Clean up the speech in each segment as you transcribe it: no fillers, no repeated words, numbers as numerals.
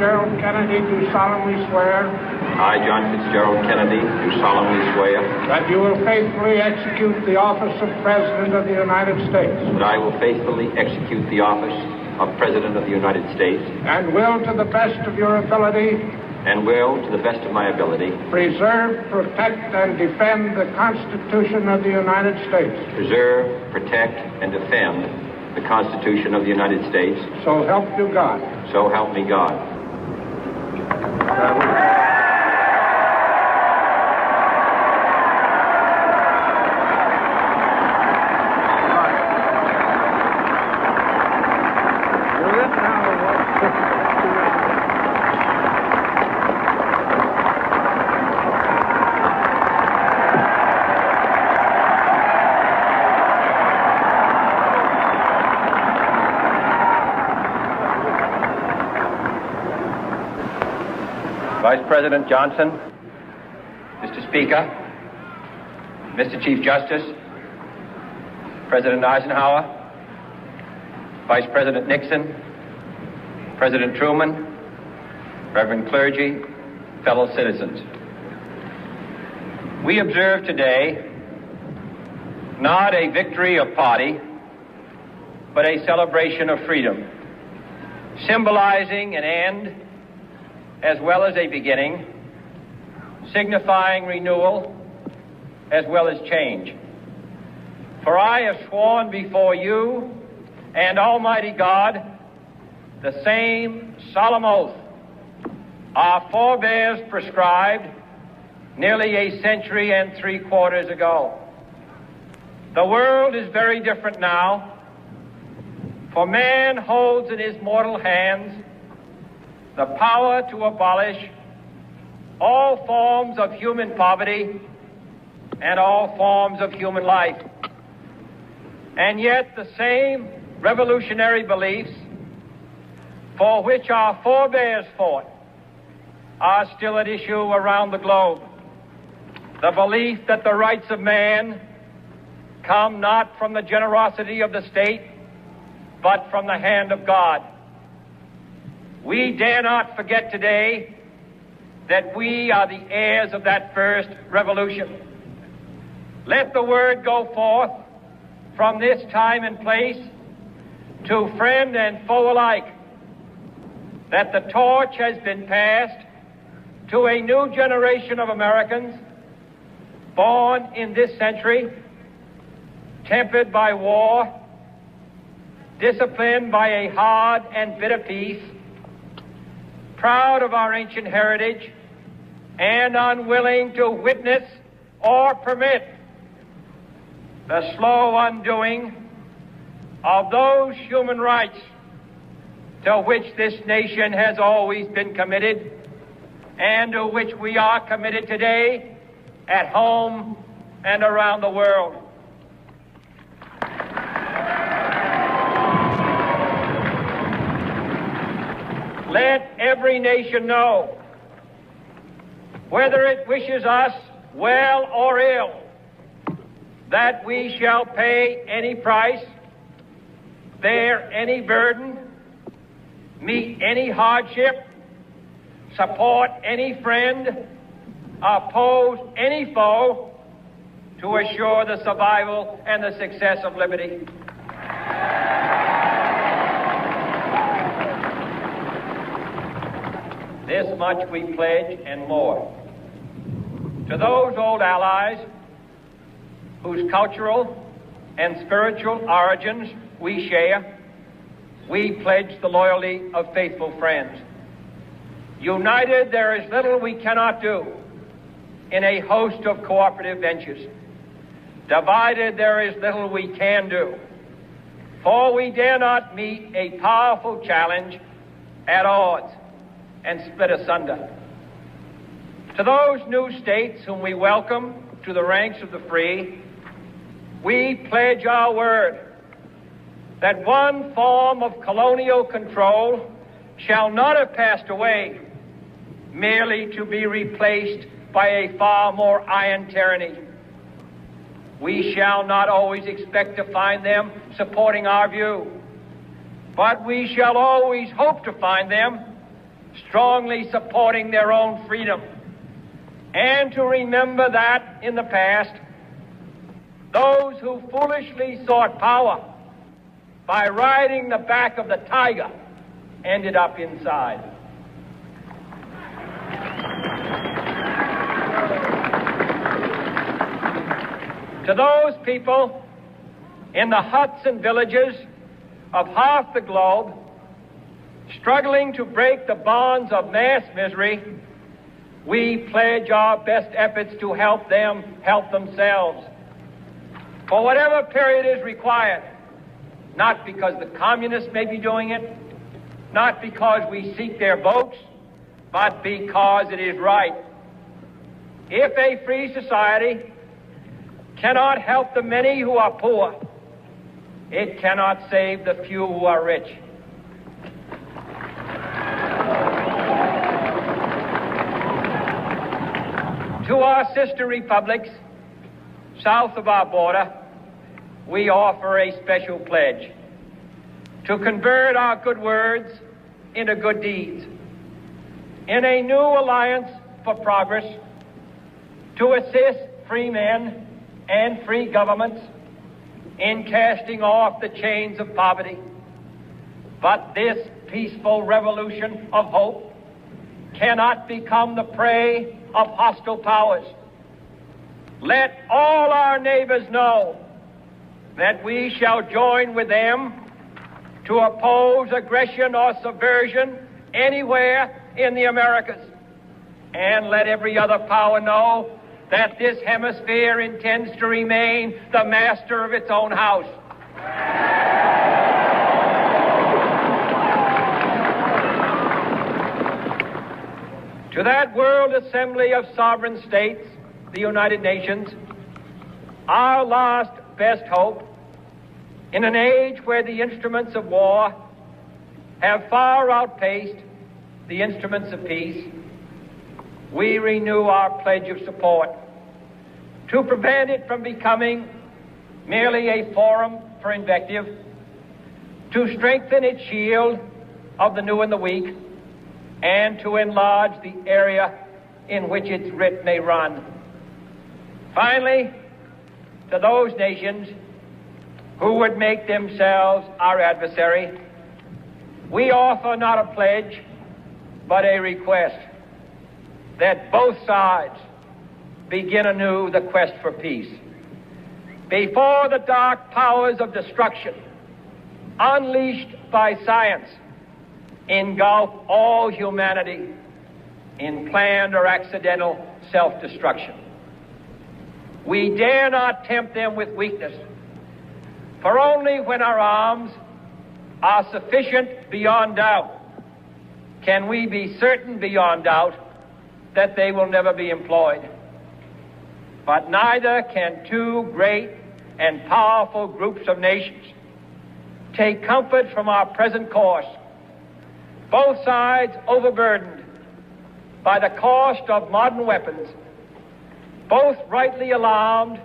Fitzgerald Kennedy, do solemnly swear I, John Fitzgerald Kennedy, do solemnly swear that you will faithfully execute the office of President of the United States that I will faithfully execute the office of President of the United States and will, to the best of your ability, to the best of my ability, preserve, protect, and defend the Constitution of the United States. preserve, protect, and defend the Constitution of the United States. So help you God. So help me God. Vice President Johnson, Mr. Speaker, Mr. Chief Justice, President Eisenhower, Vice President Nixon, President Truman, Reverend clergy, fellow citizens. We observe today not a victory of party, but a celebration of freedom, symbolizing an end as well as a beginning, signifying renewal as well as change. For I have sworn before you and Almighty God the same solemn oath our forebears prescribed nearly a century and 3/4 ago. The world is very different now, for man holds in his mortal hands the power to abolish all forms of human poverty and all forms of human life. And yet the same revolutionary beliefs for which our forebears fought are still at issue around the globe. The belief that the rights of man come not from the generosity of the state, but from the hand of God. We dare not forget today that we are the heirs of that first revolution. Let the word go forth from this time and place to friend and foe alike that the torch has been passed to a new generation of Americans born in this century, tempered by war, disciplined by a hard and bitter peace, proud of our ancient heritage, and unwilling to witness or permit the slow undoing of those human rights to which this nation has always been committed and to which we are committed today at home and around the world. Let every nation know, whether it wishes us well or ill, that we shall pay any price, bear any burden, meet any hardship, support any friend, oppose any foe to assure the survival and the success of liberty. This much we pledge and more. To those old allies whose cultural and spiritual origins we share, we pledge the loyalty of faithful friends. United, there is little we cannot do in a host of cooperative ventures. Divided, there is little we can do, for we dare not meet a powerful challenge at odds and split asunder. To those new states whom we welcome to the ranks of the free, we pledge our word that one form of colonial control shall not have passed away, merely to be replaced by a far more iron tyranny. We shall not always expect to find them supporting our view, but we shall always hope to find them strongly supporting their own freedom, and to remember that in the past, those who foolishly sought power by riding the back of the tiger ended up inside. To those people in the huts and villages of half the globe struggling to break the bonds of mass misery, we pledge our best efforts to help them help themselves for whatever period is required, not because the communists may be doing it, not because we seek their votes, but because it is right. If a free society cannot help the many who are poor, it cannot save the few who are rich. To our sister republics south of our border, we offer a special pledge to convert our good words into good deeds, in a new alliance for progress, to assist free men and free governments in casting off the chains of poverty. But this peaceful revolution of hope cannot become the prey of hostile powers. Let all our neighbors know that we shall join with them to oppose aggression or subversion anywhere in the Americas. And let every other power know that this hemisphere intends to remain the master of its own house. To that World Assembly of Sovereign States, the United Nations, our last best hope, in an age where the instruments of war have far outpaced the instruments of peace, we renew our pledge of support to prevent it from becoming merely a forum for invective, to strengthen its shield of the new and the weak, and to enlarge the area in which its writ may run. Finally, to those nations who would make themselves our adversary, we offer not a pledge, but a request that both sides begin anew the quest for peace. Before the dark powers of destruction, unleashed by science, engulf all humanity in planned or accidental self-destruction. We dare not tempt them with weakness, for only when our arms are sufficient beyond doubt can we be certain beyond doubt that they will never be employed. But neither can two great and powerful groups of nations take comfort from our present course, both sides overburdened by the cost of modern weapons, both rightly alarmed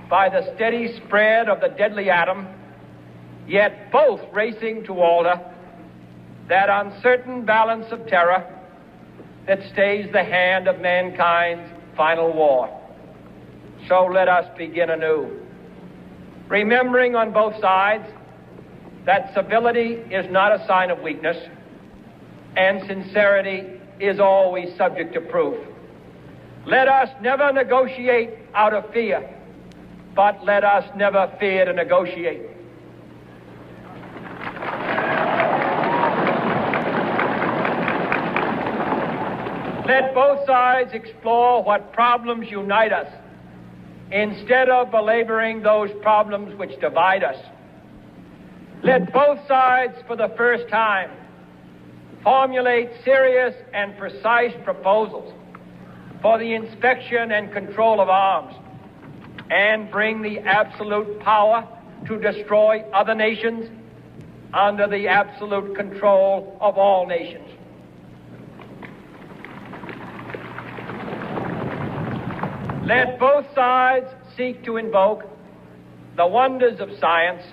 by the steady spread of the deadly atom, yet both racing to alter that uncertain balance of terror that stays the hand of mankind's final war. So let us begin anew, remembering on both sides that civility is not a sign of weakness, and sincerity is always subject to proof. Let us never negotiate out of fear, but let us never fear to negotiate. Let both sides explore what problems unite us, instead of belaboring those problems which divide us. Let both sides, for the first time, formulate serious and precise proposals for the inspection and control of arms, and bring the absolute power to destroy other nations under the absolute control of all nations. Let both sides seek to invoke the wonders of science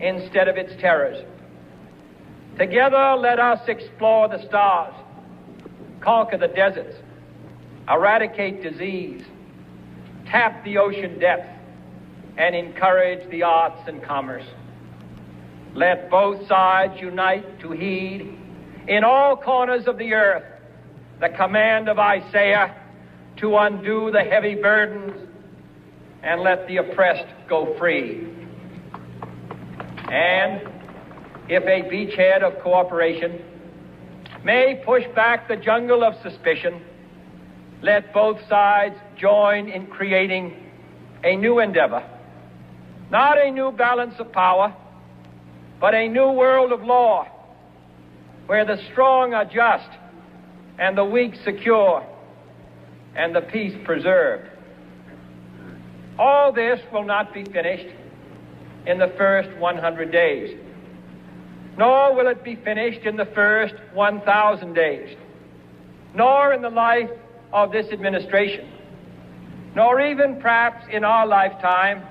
instead of its terrors. Together, let us explore the stars, conquer the deserts, eradicate disease, tap the ocean depth, and encourage the arts and commerce. Let both sides unite to heed in all corners of the earth the command of Isaiah to undo the heavy burdens and let the oppressed go free. And if a beachhead of cooperation may push back the jungle of suspicion, let both sides join in creating a new endeavor, not a new balance of power, but a new world of law, where the strong are just and the weak secure and the peace preserved. All this will not be finished in the first 100 days, nor will it be finished in the first 1,000 days, nor in the life of this administration, nor even perhaps in our lifetime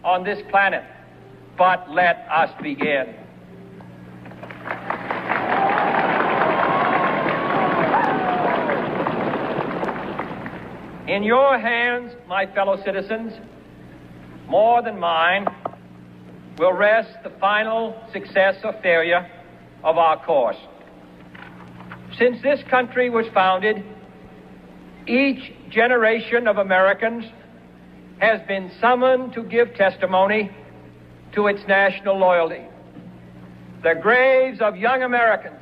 on this planet. But let us begin. In your hands, my fellow citizens, more than mine, will rest the final success or failure of our course. Since this country was founded, each generation of Americans has been summoned to give testimony to its national loyalty. The graves of young Americans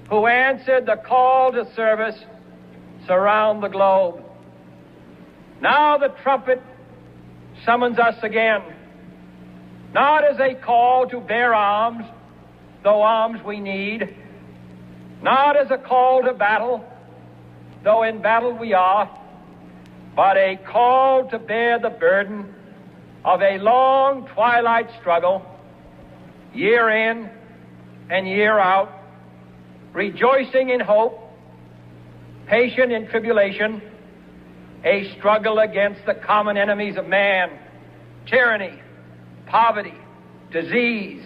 who answered the call to service surround the globe. Now the trumpet summons us again, not as a call to bear arms, though arms we need, not as a call to battle, though in battle we are, but a call to bear the burden of a long twilight struggle, year in and year out, rejoicing in hope, patient in tribulation, a struggle against the common enemies of man, tyranny, poverty, disease,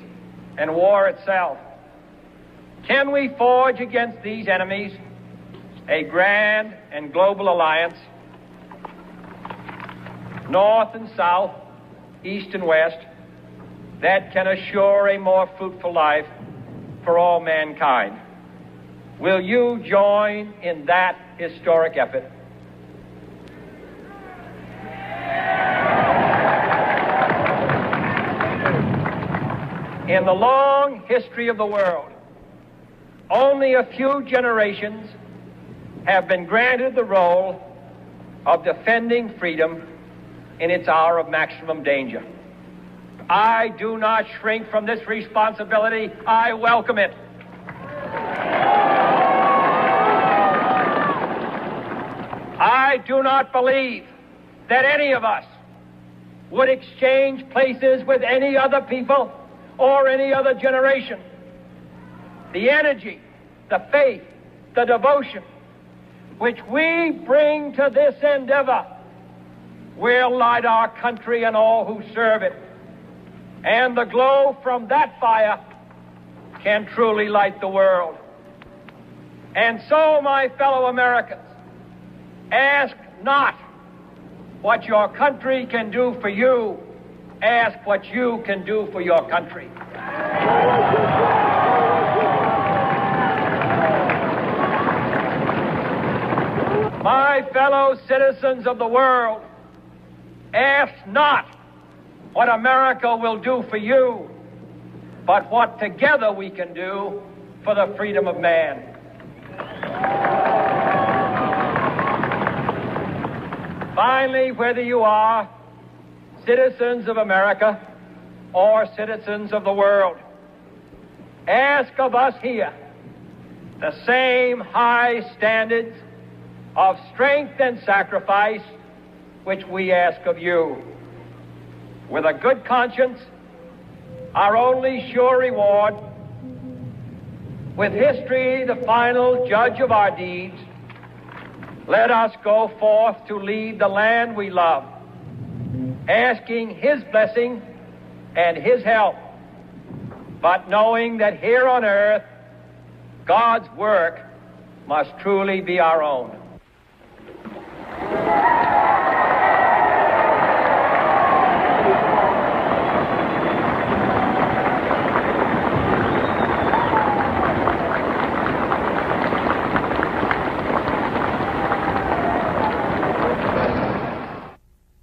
and war itself. Can we forge against these enemies a grand and global alliance, North and South, East and West, that can assure a more fruitful life for all mankind? Will you join in that historic effort? In the long history of the world, only a few generations have been granted the role of defending freedom in its hour of maximum danger. I do not shrink from this responsibility. I welcome it. I do not believe that any of us would exchange places with any other people or any other generation. The energy, the faith, the devotion which we bring to this endeavor will light our country and all who serve it. And the glow from that fire can truly light the world. And so, my fellow Americans, ask not what your country can do for you. Ask what you can do for your country. My fellow citizens of the world, ask not what America will do for you, but what together we can do for the freedom of man. Finally, whether you are citizens of America or citizens of the world, ask of us here the same high standards of strength and sacrifice which we ask of you. With a good conscience, our only sure reward, with history the final judge of our deeds, let us go forth to lead the land we love, asking His blessing and His help but knowing that here on earth God's work must truly be our own.